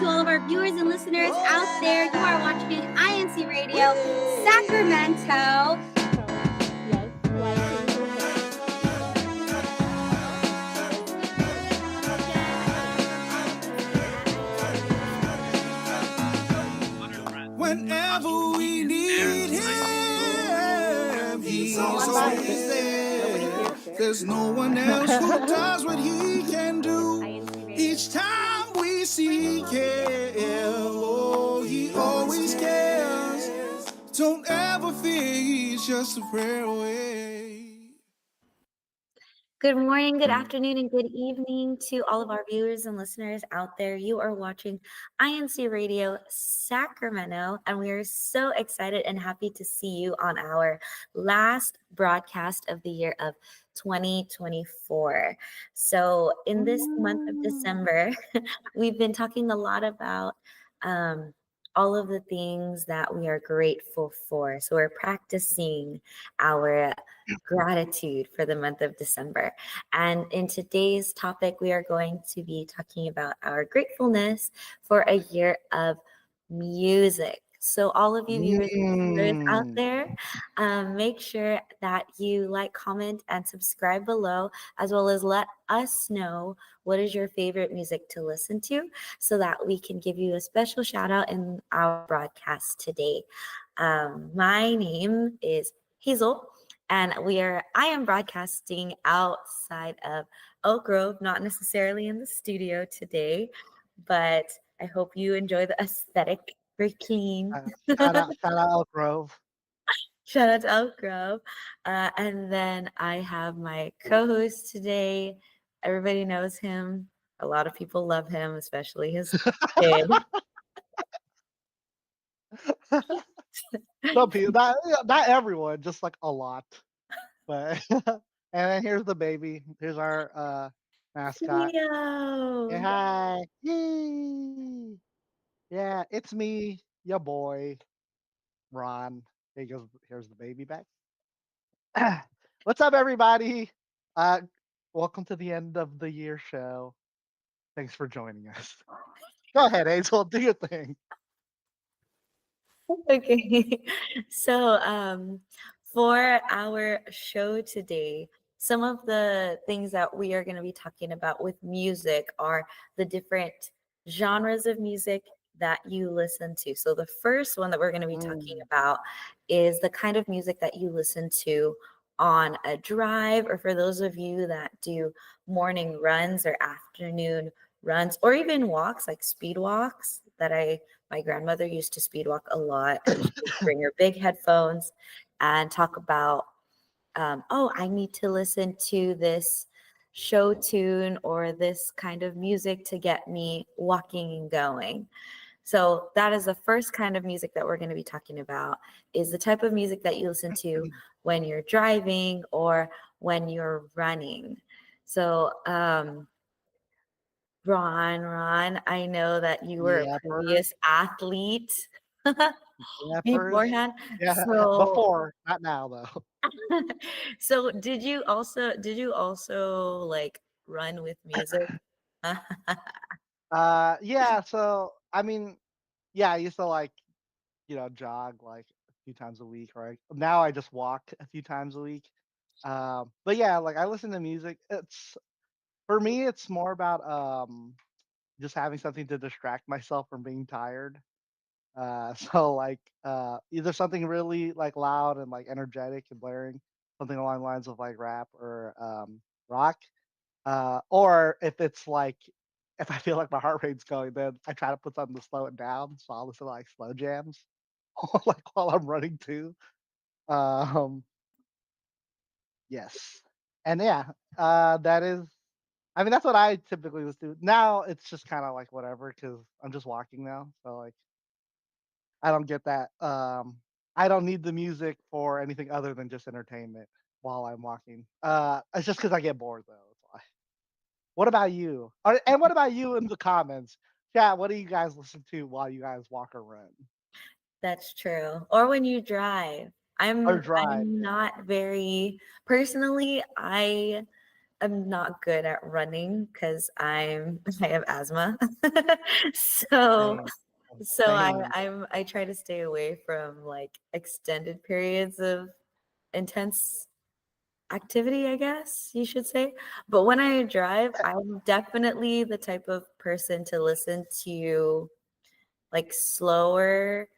to all of our viewers and listeners out there. You are watching INCRadio Sacramento. Whenever we need him, he's always there. There's no one else who does what he can do. Each time we seek him, oh, he always cares. Don't ever fear, he's just a prayer away. Good morning, good afternoon, and good evening to all of our viewers and listeners out there. You are watching INCRadio Sacramento, and we are so excited and happy to see you on our last broadcast of the year of 2024. So in this month of December, we've been talking a lot about all of the things that we are grateful for. So we're practicing our gratitude for the month of December. And in today's topic, we are going to be talking about our gratefulness for a year of music. So all of you viewers and listeners out there, make sure that you like, comment, and subscribe below, as well as let us know what is your favorite music to listen to so that we can give you a special shout out in our broadcast today. My name is Hazel, and I am broadcasting outside of Oak Grove, not necessarily in the studio today, but I hope you enjoy the aesthetic. Very clean. Shout out Oak Grove. Shout out to Oak Grove. And then I have my co-host today. Everybody knows him. A lot of people love him, especially his kid. Some people, not everyone, just like a lot. But and then here's the baby. Here's our mascot. Leo. Yeah, hi. Yay. Yeah, it's me, your boy, Ron. Here's the baby back. What's up, everybody? Welcome to the end of the year show. Thanks for joining us. Go ahead, Hazel. Do your thing. Okay. So for our show today, some of the things that we are going to be talking about with music are the different genres of music that you listen to. So the first one that we're going to be talking about is the kind of music that you listen to on a drive, or for those of you that do morning runs or afternoon runs, or even walks, like speed walks my grandmother used to speed walk a lot, and she would bring her big headphones and talk about, I need to listen to this show tune or this kind of music to get me walking and going. So that is the first kind of music that we're going to be talking about, is the type of music that you listen to when you're driving or when you're running. So, Ron, I know that you were a previous athlete beforehand. Yeah, So, before, not now though. so did you also like run with music? Yeah. So I mean, yeah, I used to like jog like a few times a week, right? Now I just walk a few times a week. But yeah, like I listen to music. It's for me, it's more about just having something to distract myself from being tired. So like either something really like loud and like energetic and blaring, something along the lines of like rap or rock. Or if it's like if I feel like my heart rate's going, then I try to put something to slow it down. So I'll listen to like slow jams, like while I'm running too. Um, yes, and yeah, that is. I mean, that's what I typically listen to. Now it's just kind of like whatever because I'm just walking now. So like I don't get that. I don't need the music for anything other than just entertainment while I'm walking. It's just because I get bored though. That's why. What about you? And what about you in the comments? Chat, what do you guys listen to while you guys walk or run? That's true. Or when you drive. Or I'm drive? Yeah. not very personally, I I'm not good at running because I have asthma. so Same, so same. I try to stay away from like extended periods of intense activity, I guess you should say. But when I drive, I'm definitely the type of person to listen to like slower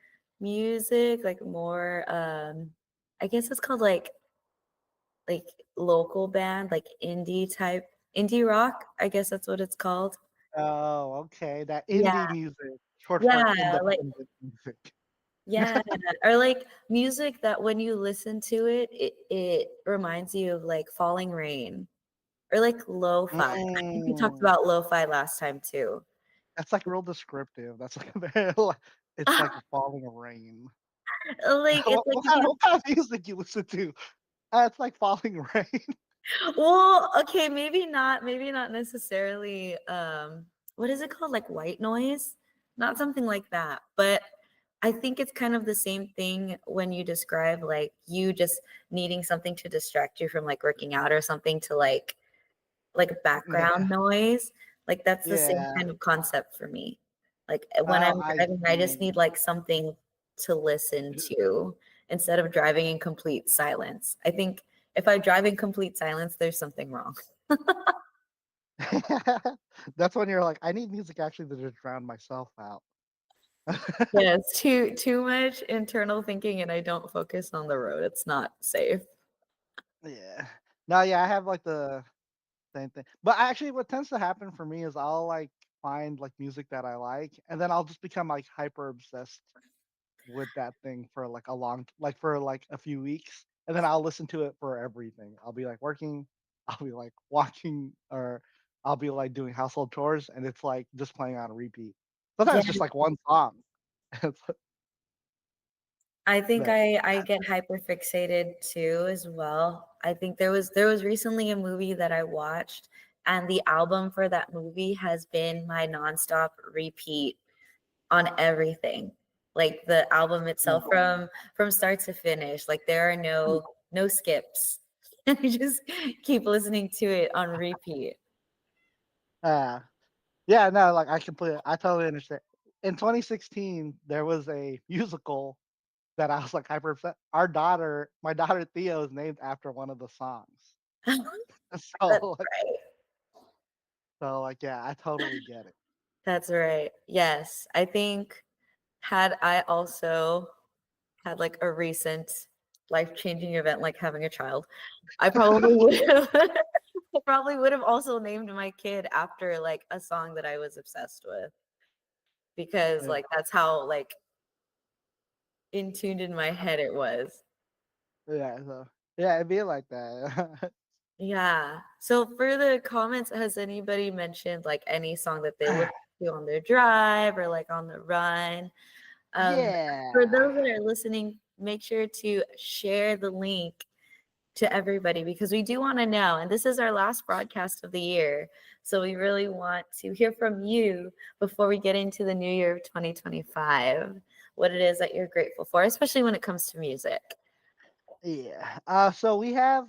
music, like more I guess it's called like local band, like indie rock. I guess that's what it's called. Oh, okay. That Yeah, indie music, short for yeah, like independent music. yeah, or like music that when you listen to it, it reminds you of like falling rain or like lo-fi. I think we talked Mm, about lo-fi last time too. that's like real descriptive. That's like it's like falling rain. Like it's like if you What kind of music you listen to? It's like falling rain. well, okay, maybe not necessarily what is it called? Like white noise? Not something like that. But I think it's kind of the same thing when you describe like you just needing something to distract you from like working out or something to like Yeah, background noise. Like that's the same yeah. kind of concept for me. Like when Oh, I'm I driving, I just see. need like something to listen to instead of driving in complete silence. I think if I drive in complete silence, there's something wrong. That's when you're like, I need music actually to just drown myself out. Yes, too much internal thinking and I don't focus on the road. It's not safe. Yeah. No, yeah, I have like the same thing. But actually what tends to happen for me is I'll like find like music that I like and then I'll just become like hyper obsessed with that thing for like for like a few weeks and then I'll listen to it for everything. I'll be like working, I'll be like walking or I'll be like doing household chores and it's like just playing on repeat. Yeah, Sometimes just like one song. It's I think but I get hyper fixated too as well. I think there was recently a movie that I watched and the album for that movie has been my nonstop repeat on everything. Like the album mm, itself from start to finish. Like there are no skips. And I just keep listening to it on repeat. uh yeah, no, like I totally understand. In 2016, there was a musical that I was like hyper upset. My daughter Theo is named after one of the songs. That's So like, right. like yeah, I totally get it. That's right. Yes. I think had I also had like a recent life-changing event like having a child, I probably would have I probably would have also named my kid after like a song that I was obsessed with because Yeah, like that's how like in tuned in my head it was. yeah, so yeah, it'd be like that. Yeah. So for the comments, has anybody mentioned like any song that they listen to on their drive or like on the run? For Yeah, those that are listening, make sure to share the link to everybody because we do want to know. And this is our last broadcast of the year. So we really want to hear from you before we get into the new year of yeah, 2025, what it is that you're grateful for, especially when it comes to music. yeah. So we have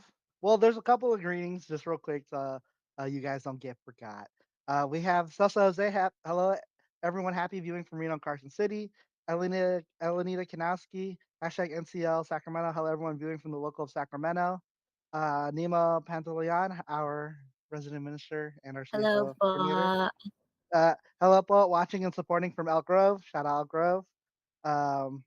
there's a couple of greetings just real quick. So you guys don't get forgot. We have Salsa Jose. Hello, everyone. Happy viewing from Reno, Carson City. Elenita Kanowski. Hashtag NCL Sacramento. Hello, everyone viewing from the local of Sacramento. Nima Pantaleon, our resident minister and our Hello CFO coordinator. po. Hello, Paul, watching and supporting from Elk Grove. Shout out Elk Grove. Um,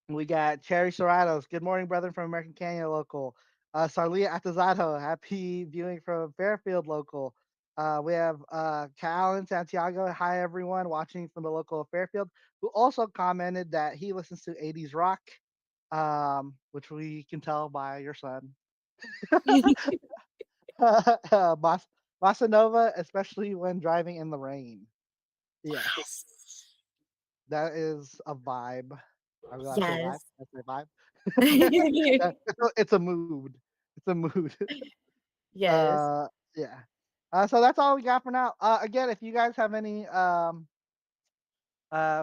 we got Cherry Serratos. Good morning, brethren from American Canyon local. Sarlia Atazado. Happy viewing from Fairfield local. We have Cal in Santiago. Hi, everyone watching from the local of Fairfield, who also commented that he listens to 80s rock, which we can tell by your son. Bossa Nova, especially when driving in the rain. Yes, Yes. that is a vibe. Are we allowed to say vibe? Yes. That's a vibe. It's a mood. It's a mood. Yes. Uh, yeah. So that's all we got for now. Again, if you guys have any, for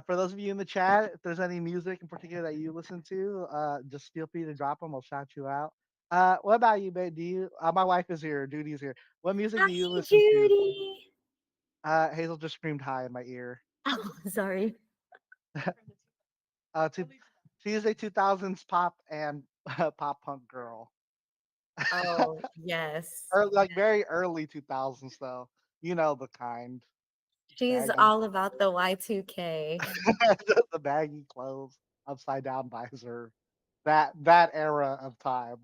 those of you in the chat, if there's any music in particular that you listen to, just feel free to drop them. I'll shout you out. What about you, babe? Do you? My wife is here. Judy's here. What music do you Hi, listen to? Judy. Hazel just screamed hi in my ear. Oh, sorry. To, she is a 2000s pop and pop punk girl. Oh, yes. Or like very early 2000s though. You know the kind. She's Baggy. all about the Y2K. The baggy clothes, upside down visor. That era of time.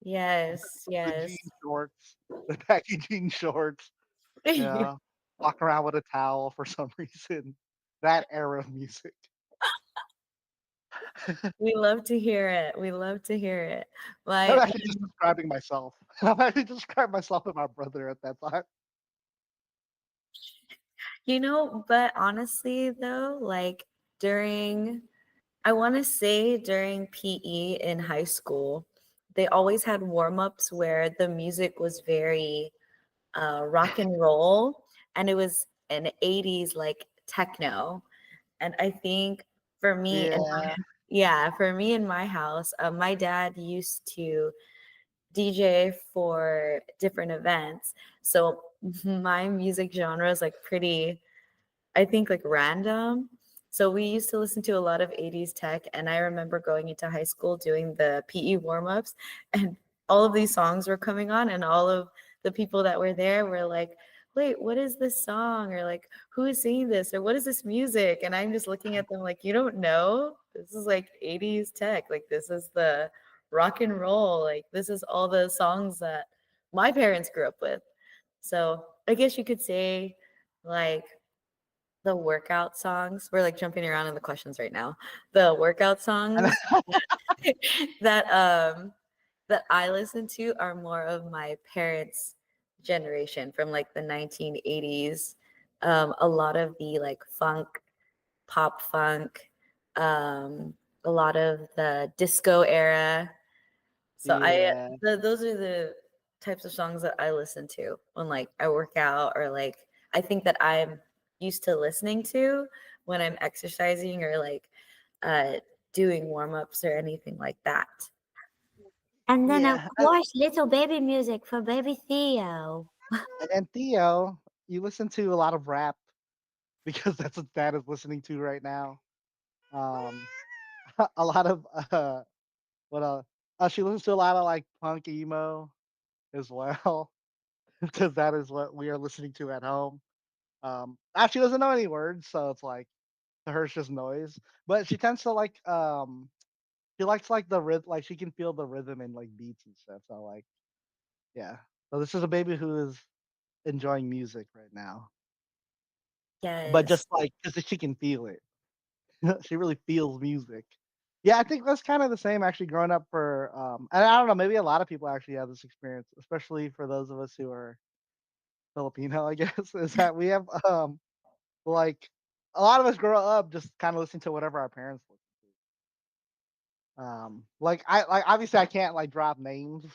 Yes, The jean yes. shorts, the baggy jean shorts. Yeah. Walk around with a towel for some reason. That era of music. We love to hear it. We love to hear it. I'm My actually just describing myself. I'm actually describing myself and my brother at that time. but honestly though, like during I want to say during PE in high school, they always had warm-ups where the music was very rock and roll, and it was an 80s like techno. And I think for me and Yeah, for me in my house, my dad used to DJ for different events. So my music genre is like pretty, I think, like random. So we used to listen to a lot of 80s tech, and I remember going into high school doing the PE warm-ups, and all of these songs were coming on, and all of the people that were there were like, wait, what is this song? Or like, who is singing this? Or what is this music? And I'm just looking at them like, you don't know? This is like 80s tech. Like, this is the rock and roll. Like, this is all the songs that my parents grew up with. So I guess you could say, like, the workout songs, we're like jumping around in the questions right now. The workout and songs that that I listen to are more of my parents' generation from like the 1980s. A lot of the like funk, pop funk, um, a lot of the disco era. So yeah, those are the types of songs that I listen to when like I work out, or like I think that I'm used to listening to when I'm exercising, or like uh doing warm-ups or anything like that. And then, of yeah. course, little baby music for baby Theo. And Theo, you listen to a lot of rap because that's what Dad is listening to right now. Um, a lot of what she listens to a lot of like punk emo as well because that is what we are listening to at home. She doesn't know any words, so it's like to her it's just noise. But she tends to like she likes like the rhythm, like she can feel the rhythm and like beats and stuff. So like yeah. So this is a baby who is enjoying music right now, but Yes. just like because she can feel it. She really feels music. Yeah, I think that's kind of the same actually growing up for and I don't know, maybe a lot of people actually have this experience, especially for those of us who are Filipino, I guess, is that we have like a lot of us grow up just kind of listening to whatever our parents listen to. Like I like obviously I can't like drop names,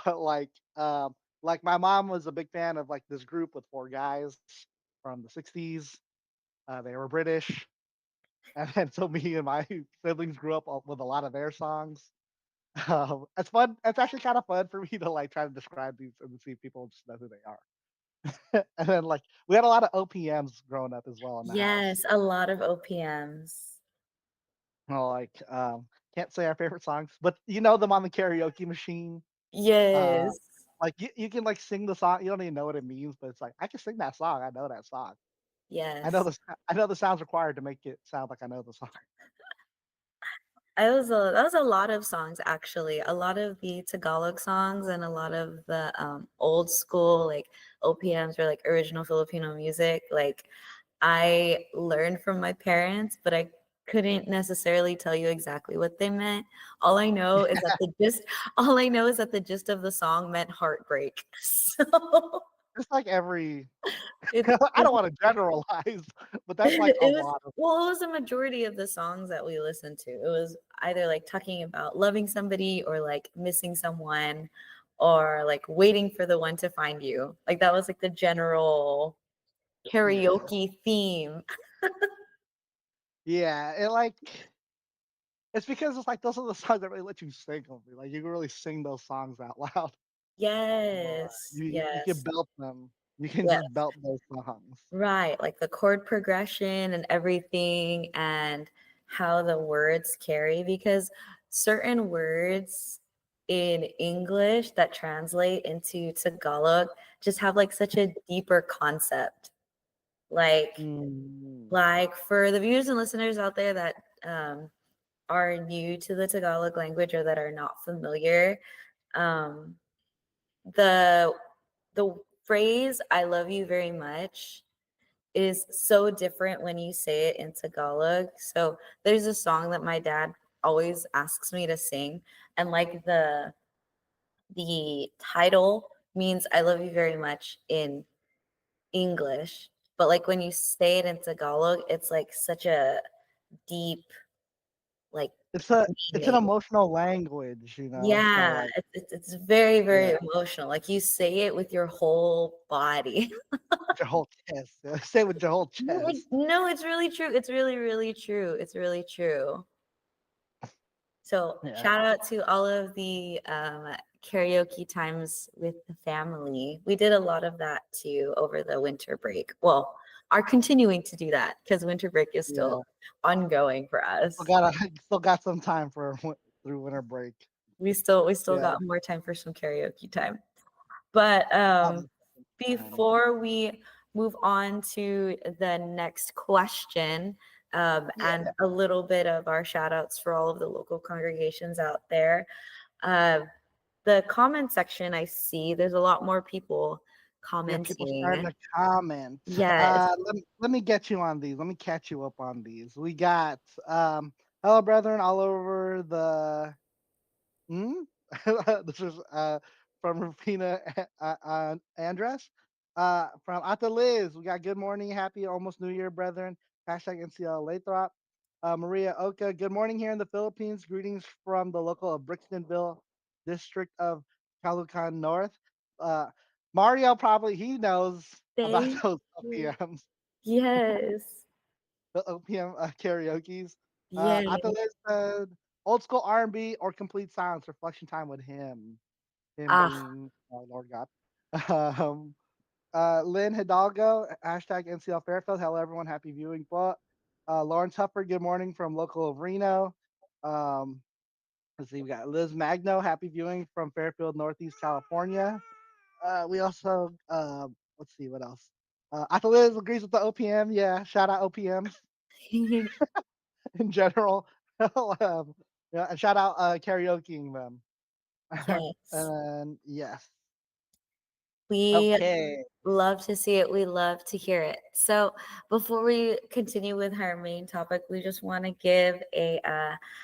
but like my mom was a big fan of like this group with four guys from the 60s. They were British. And then so me and my siblings grew up with a lot of their songs. It's fun. It's actually kind of fun for me to like try to describe these and see if people just know who they are. And then like we had a lot of OPMs growing up as well in the house. Yes, a lot of OPMs. Like can't say our favorite songs, but you know them on the karaoke machine. Uh, Yes. like you can like sing the song. You don't even know what it means, but it's like I can sing that song. I know that song. Yes. I know the sounds required to make it sound like I know the song. That was a lot of songs actually. A lot of the Tagalog songs and a lot of the old school like OPMs or like original Filipino music. Like I learned from my parents, but I couldn't necessarily tell you exactly what they meant. All I know is that the gist of the song meant heartbreak. So It's like every it, I don't want to generalize, but that's like a it was lot of well, it was a majority of the songs that we listened to. It was either like talking about loving somebody, or like missing someone, or like waiting for the one to find you. Like that was like the general yeah. karaoke theme. Yeah, it like It's because it's like those are the songs that really let you sing them. Like you can really sing those songs out loud. Yes, You can yes, belt them. You can just yes. belt those songs. Right, like the chord progression and everything, and how the words carry, because certain words in English that translate into Tagalog just have like such a deeper concept. Like, Mm. like for the viewers and listeners out there that are new to the Tagalog language or that are not familiar, um, the the phrase "I love you very much" is so different when you say it in Tagalog. So there's a song that my dad always asks me to sing, and like the title means "I love you very much" in English, but like when you say it in Tagalog, it's like such a deep like It's an meaning. emotional language, you know. So Yeah, like it's very, yeah, very emotional. Like you say it with your whole body. with your whole chest. Say it with your whole No, chest. no, it's really true. It's really, really true. It's really true. So Yeah. shout out to all of the karaoke times with the family. We did a lot of that too over the winter break. Well, are continuing to do that because winter break is still Yeah. ongoing for Still us. got still got some time for through winter break. We still Yeah. got more time for some karaoke time. But Um, time. before we move on to the next question, Yeah. and a little bit of our shout outs for all of the local congregations out there, uh, the comment section, I see there's a lot more people We have people starting commenting. to comment. Yes. Let me get you on these. Let me catch you up on these. We got hello brethren all over the Hmm? This is from Rufina Andres. From Ata Liz, we got good morning, happy almost New Year, brethren. Hashtag NCL Lathrop. Maria Oka, good morning here in the Philippines. Greetings from the local of Brixtonville, district of Caloocan North. Uh, Mario probably he knows about Thank those you. OPMs, Yes. the OPM karaoke's. Yes. Ata Liz said, old school R&B or complete silence, reflection time with him Ah, being Lord God. Um, Lynn Hidalgo, hashtag NCL Fairfield. Hello, everyone. Happy viewing. Lawrence Hupper, good morning from local of Reno. Um, let's see, we got Liz Magno, happy viewing from Fairfield, Northeast California. We also, let's see, what else? I thought Liz agrees with the OPM. Yeah, shout out OPM in general. Yeah, and shout out karaokeing them. yes. And yes. We Okay. love to see it. We love to hear it. So, before we continue with our main topic, we just want to give a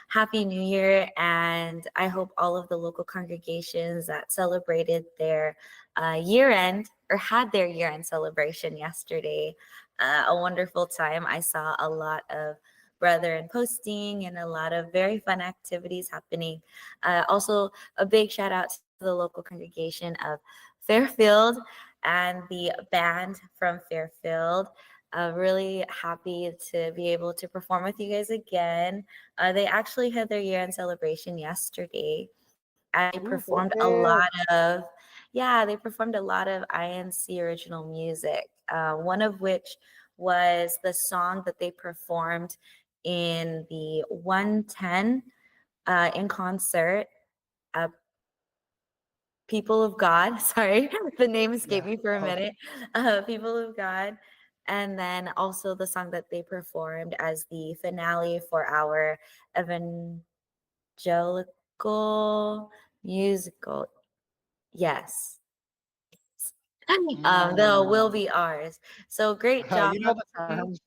happy new year. And I hope all of the local congregations that celebrated their year end or had their year end celebration yesterday, a wonderful time. I saw a lot of brethren posting and a lot of very fun activities happening. Also, a big shout out to the local congregation of Fairfield and the band from Fairfield. Really happy to be able to perform with you guys again. They actually had their year end celebration yesterday. I Ooh, performed a Fairfield. lot of, yeah, they performed a lot of INC original music. One of which was the song that they performed in the 110 in concert. Uh, People of God. Sorry, the name escaped Yeah. me for a Oh, minute. People of God. And then also the song that they performed as the finale for our evangelical musical. Yes. The Will mm. Be Ours. So great job You know the to terms.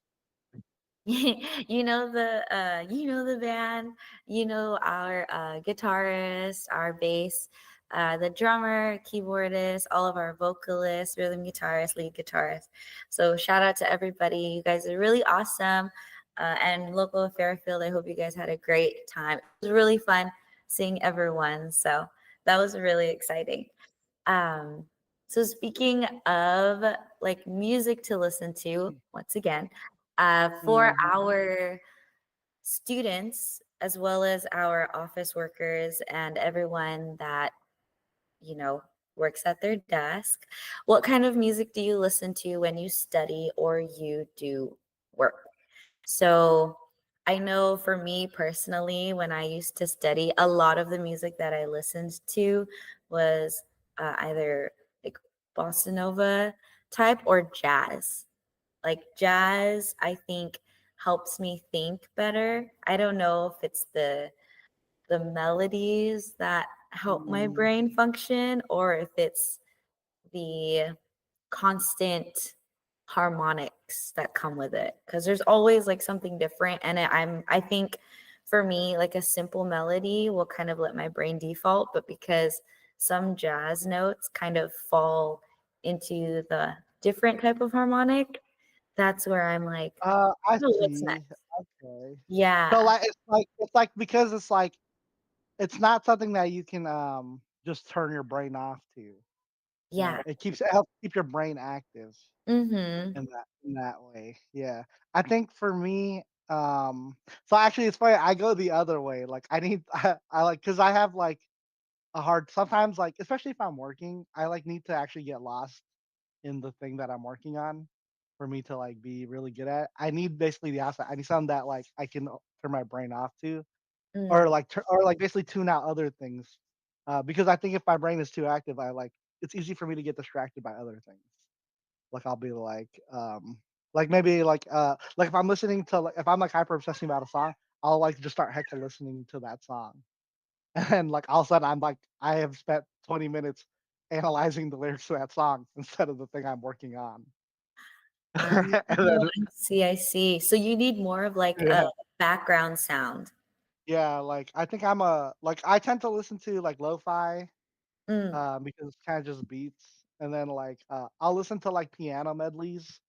you know the band, you know our guitarist, our bass, the drummer, keyboardist, all of our vocalists, rhythm guitarist, lead guitarist. So shout out to everybody. You guys are really awesome. And local of Fairfield, I hope you guys had a great time. It was really fun seeing everyone. So that was really exciting. Um, so speaking of like music to listen to, once again, for Mhm. our students as well as our office workers and everyone that, you know, works at their desk. What kind of music do you listen to when you study or you do work? So I know for me personally, when I used to study, a lot of the music that I listened to was either like bossa nova type or jazz. Like jazz, I think helps me think better. I don't know if it's the melodies that help my Mm. brain function or if it's the constant harmonics that come with it, because there's always like something different, and I think for me like a simple melody will kind of let my brain default, but because some jazz notes kind of fall into the different type of harmonic, that's where I'm like, I oh, what's see. next? Okay. So Yeah, like it's like because it's like it's not something that you can just turn your brain off to. yeah. It helps keep your brain active Mm-hmm. in that way. Yeah. I think for me, so actually it's funny, I go the other way. Like I need I like because I have like a hard sometimes like especially if I'm working, I like need to actually get lost in the thing that I'm working on for me to like be really good at. I need basically the opposite. I need something that like I can turn my brain off to or Mm. like or like basically tune out other things. Because I think if my brain is too active, I like it's easy for me to get distracted by other things. Like I'll be like maybe like if I'm listening to like if I'm like hyper obsessing about a song, I'll like just start hecka listening to that song. And like all of a sudden I'm like I have spent 20 minutes analyzing the lyrics to that song instead of the thing I'm working on. Oh, And then I see, I see. So you need more of like a yeah, background sound. yeah, like I think I'm a like I tend to listen to like lo-fi Mm. because it's kind of just beats. And then like I'll listen to like piano medleys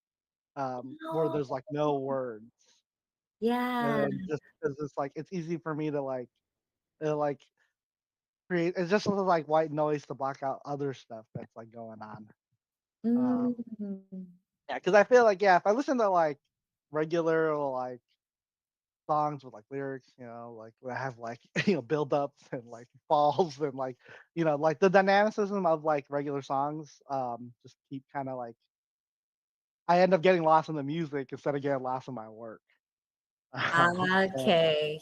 where No. there's like no words. And Yeah. then just because it's like it's easy for me to like create it's just sort of like white noise to block out other stuff that's like going on. Um Mm. yeah, because I feel like yeah, if I listen to like regular like songs with like lyrics, like where I have like build ups and like falls and like like the dynamicism of like regular songs just keep kind of like I end up getting lost in the music instead of getting lost in my work. And Okay.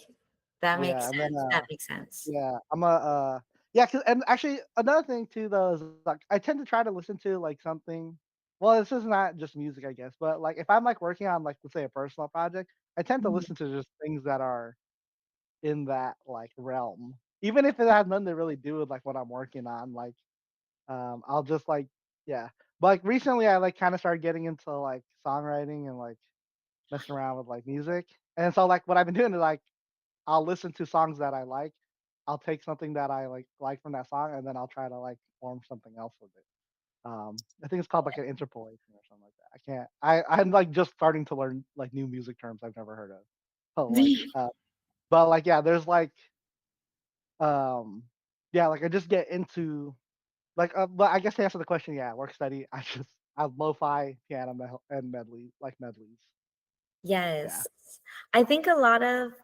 That makes yeah, and then sense. That makes sense. yeah, I'm a yeah, and actually another thing too though is like I tend to try to listen to like something. Well, this is not just music, I guess, but like if I'm like working on like let's say a personal project, I tend to Mhm. listen to just things that are in that like realm, even if it has nothing to really do with like what I'm working on. Like I'll just like yeah, but like recently I like kind of started getting into like songwriting and like messing around with like music, and so like what I've been doing is like I'll listen to songs that I like. I'll take something that I like from that song, and then I'll try to like form something else with it. I think it's called like an interpolation or something like that. I can't. I'm like just starting to learn like new music terms I've never heard of. So but like yeah, there's like um, yeah, like I just get into but I guess to answer the question, yeah, work study. I lo-fi piano and medleys. Yeah. Yes. I think a lot of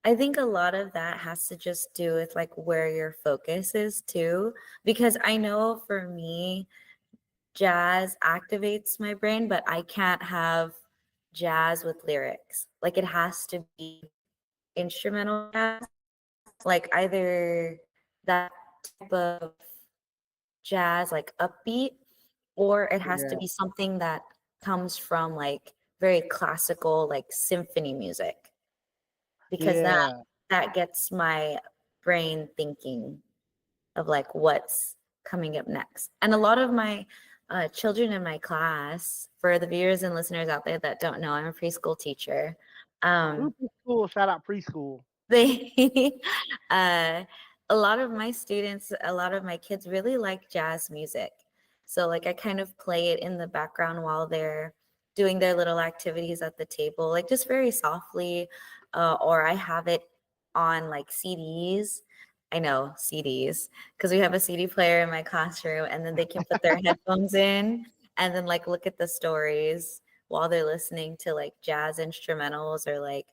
I think a lot of that has to just do with like where your focus is too, because I know for me jazz activates my brain, but I can't have jazz with lyrics. Like it has to be instrumental jazz, like either that type of jazz, like upbeat, or it has to Yeah. be something that comes from like very classical, like symphony music, because Yeah. that gets my brain thinking of like what's coming up next. And a lot of my children in my class, for the viewers and listeners out there that don't know, I'm a preschool teacher. Ooh, Um, preschool. Shout out preschool. they, uh, a lot of my students, a lot of my kids really like jazz music. So like I kind of play it in the background while they're doing their little activities at the table, like just very softly, or I have it on like CDs. I know CDs because we have a CD player in my classroom, and then they can put their headphones in and then like look at the stories while they're listening to like jazz instrumentals or like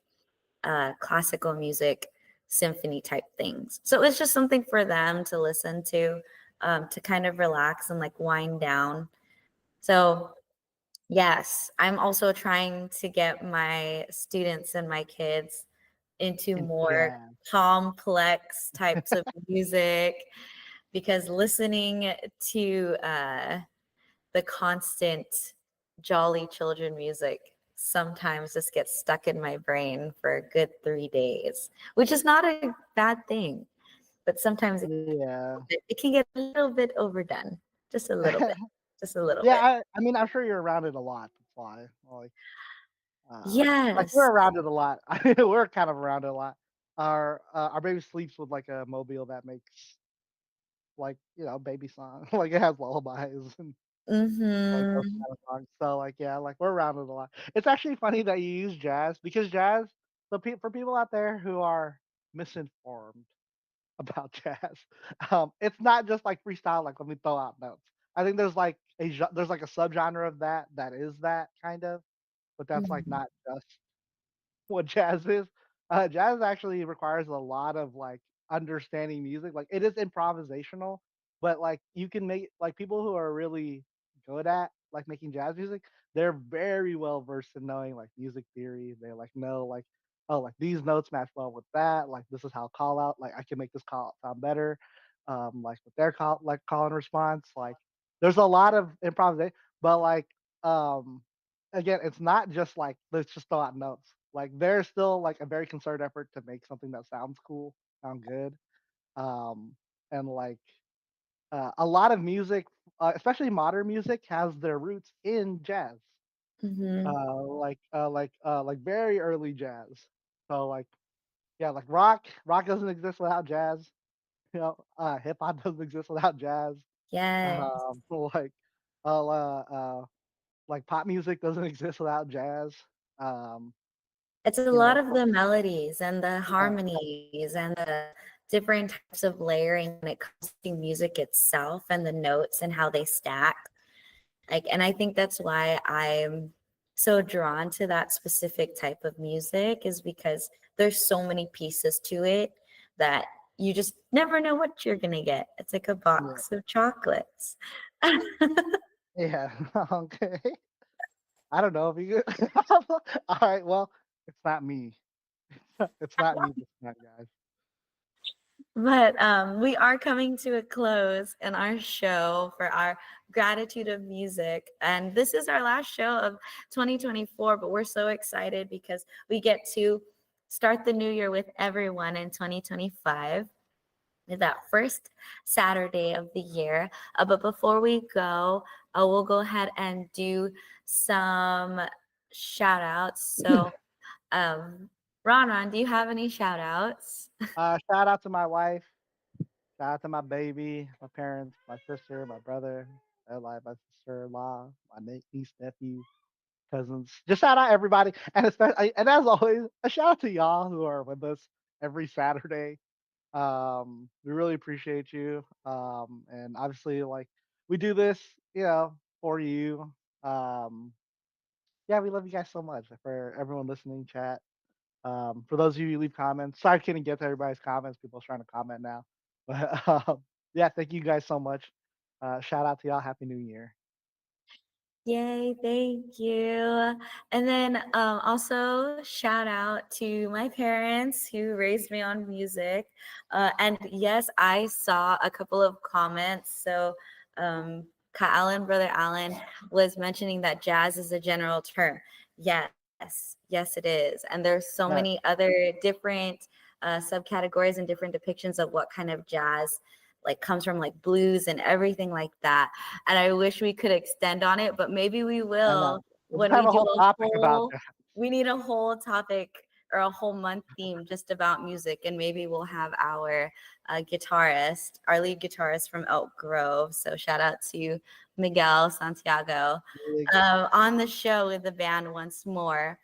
classical music, symphony type things. So it's just something for them to listen to kind of relax and like wind down. So yes, I'm also trying to get my students and my kids into And more yeah, complex types of music, because listening to the constant jolly children music sometimes just gets stuck in my brain for a good 3 days, which is not a bad thing, but sometimes yeah, it can get a little bit overdone, just a little bit, just a little yeah. bit. I mean, I'm sure you're around it a lot. That's why, like we're Yes. around it a lot. I mean, we're kind of around it a lot. Our baby sleeps with like a mobile that makes like baby song, like it has lullabies and like those Mm-hmm. kind of songs. So like yeah, like we're around it a lot. It's actually funny that you use jazz because jazz. So for people out there who are misinformed about jazz, it's not just like freestyle. Like let me throw out notes. I think there's like there's like a subgenre of that is that kind of, but that's like Mm-hmm. not just what jazz is. Jazz actually requires a lot of like understanding music. Like it is improvisational, but like you can make like people who are really good at like making jazz music, they're very well versed in knowing like music theory. They like know like oh like these notes match well with that. Like this is how call out like I can make this call out sound better. Like with their call and response. Like there's a lot of improvisation, but like um again, it's not just like let's just throw out notes. Like there's still like a very concerted effort to make something that sounds cool, sound good. Um, and like a lot of music, especially modern music, has their roots in jazz. Mm-hmm. Like very early jazz. So like yeah, like rock doesn't exist without jazz. Hip hop doesn't exist without jazz. Yes. Um, like uh, uh, uh, like pop music doesn't exist without jazz. Um, It's a you lot know, of the melodies and the yeah, harmonies and the different types of layering when it comes to music itself and the notes and how they stack. Like, and I think that's why I'm so drawn to that specific type of music, is because there's so many pieces to it that you just never know what you're gonna get. It's like a yeah, box of chocolates. yeah. Okay. I don't know if you. All right. Well, it's not me. It's not me this time, guys. But we are coming to a close in our show for our gratitude of music. And this is our last show of 2024, but we're so excited because we get to start the new year with everyone in 2025, that first Saturday of the year. But before we go, we'll go ahead and do some shout outs. So, um, Ron, do you have any shout outs? Shout out to my wife. Shout out to my baby, my parents, my sister, my brother, like my sister-in-law, my niece, nephew, cousins. Just shout out everybody, and especially, and as always, a shout out to y'all who are with us every Saturday. We really appreciate you. And obviously, like we do this, for you. Um, yeah, we love you guys so much. For everyone listening, chat. For those of you who leave comments, sorry I couldn't get to everybody's comments. People are trying to comment now, but yeah, thank you guys so much. Shout out to y'all. Happy New Year. Yay, thank you. And then also shout out to my parents who raised me on music. And yes, I saw a couple of comments. So Brother Allen was mentioning that jazz is a general term. Yes, it is. And there's so many Yes, other different subcategories and different depictions of what kind of jazz like comes from, like blues and everything like that. And I wish we could extend on it, but maybe we I will know. We'll just when have we a do whole a topic about whole that. we need a whole topic or a whole month theme just about music, and maybe we'll have our our lead guitarist from Elk Grove. So shout out to Miguel Santiago on the show with the band once more.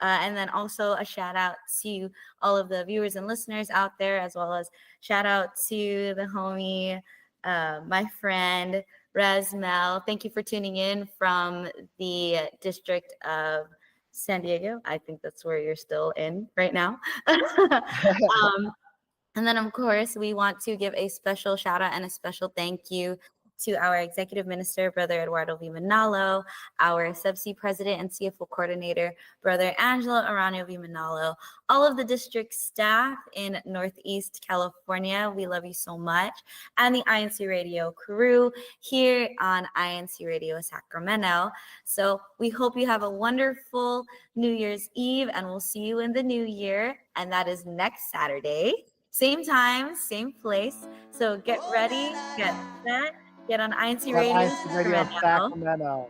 And then also a shout out to all of the viewers and listeners out there, as well as shout out to the homie, my friend Resmel. Thank you for tuning in from the District of San Diego. I think that's where you're still in right now. And then, of course, we want to give a special shout out and a special thank you to our Executive Minister, Brother Eduardo V. Manalo, our Subsea President and CFO Coordinator, Brother Angelo Arano V. Manalo, all of the district staff in Northeast California. We love you so much. And the INC Radio crew here on INC Radio Sacramento. So we hope you have a wonderful New Year's Eve, and we'll see you in the new year. And that is next Saturday. Same time, same place. So get ready, get set, get on INC On Radio INC Radio Sacramento. Sacramento.